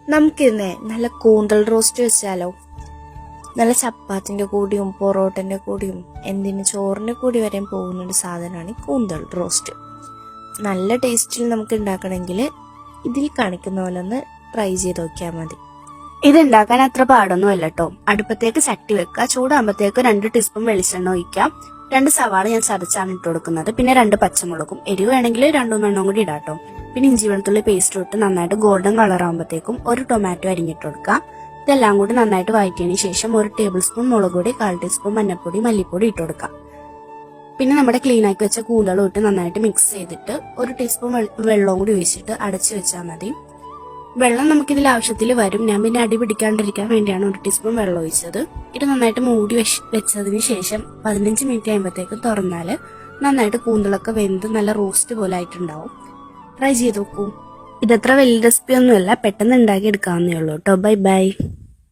നമുക്കിന്ന് നല്ല കൂന്തൽ റോസ്റ്റ് വെച്ചാലോ? നല്ല ചപ്പാത്തിൻ്റെ കൂടിയും പൊറോട്ടൻ്റെ കൂടിയും എന്തിന് ചോറിൻ്റെ കൂടി വരെയും പോകുന്നൊരു സാധനമാണ് ഈ കൂന്തൽ റോസ്റ്റ്. നല്ല ടേസ്റ്റിൽ നമുക്ക് ഉണ്ടാക്കണമെങ്കിൽ ഇതിൽ കാണിക്കുന്ന പോലെ ഒന്ന് ട്രൈ ചെയ്ത് നോക്കിയാൽ മതി. ഇതുണ്ടാക്കാൻ അത്ര പാടൊന്നും അല്ല കേട്ടോ. അടുപ്പത്തേക്ക് ചട്ടി വെക്കുക. ചൂടാകുമ്പോഴത്തേക്ക് 2 ടീസ്പൂൺ വെളിച്ചെണ്ണ ഒഴിക്കാം. 2 സവാള ഞാൻ ചതച്ചാണ് ഇട്ട് കൊടുക്കുന്നത്. പിന്നെ 2 പച്ചമുളകും. എരിവ് വേണമെങ്കിൽ 2 എണ്ണം കൂടി ഇടാട്ടോ. പിന്നെ ഇഞ്ചി വെളുത്തുള്ളി പേസ്റ്റ് ഇട്ട് നന്നായിട്ട് ഗോൾഡൻ കളർ ആകുമ്പോഴത്തേക്കും 1 ടൊമാറ്റോ അരിഞ്ഞിട്ട് കൊടുക്കാം. ഇതെല്ലാം കൂടി നന്നായിട്ട് വഴറ്റിയതിന് ശേഷം 1 ടേബിൾ സ്പൂൺ മുളക് പൊടി, 1/4 ടീസ്പൂൺ മഞ്ഞൾപ്പൊടി, മല്ലിപ്പൊടി ഇട്ട് കൊടുക്കാം. പിന്നെ നമ്മുടെ ക്ലീൻ ആക്കി വെച്ച കൂന്തളും ഇട്ട് നന്നായിട്ട് മിക്സ് ചെയ്തിട്ട് 1 ടീസ്പൂൺ വെള്ളവും കൂടി ഒഴിച്ചിട്ട് അടച്ചു വെച്ചാൽ മതി. വെള്ളം നമുക്കിതിൽ ആവശ്യത്തിൽ വരും. ഞാൻ പിന്നെ അടി പിടിക്കാണ്ടിരിക്കാൻ വേണ്ടിയാണ് 1 ടീസ്പൂൺ വെള്ളം ഒഴിച്ചത്. ഇത് നന്നായിട്ട് മൂടി വെച്ചതിന് ശേഷം 15 മിനിറ്റ് കഴിയുമ്പോഴത്തേക്ക് തുറന്നാൽ നന്നായിട്ട് കൂന്തളൊക്കെ വെന്ത് നല്ല റോസ്റ്റ് പോലെ ആയിട്ടുണ്ടാവും. ട്രൈ ചെയ്ത് നോക്കൂ. ഇതത്ര വലിയ റെസിപ്പി ഒന്നുമല്ല, പെട്ടെന്ന് ഉണ്ടാക്കി എടുക്കാവുന്നേ ഉള്ളൂ കേട്ടോ. Bye bye.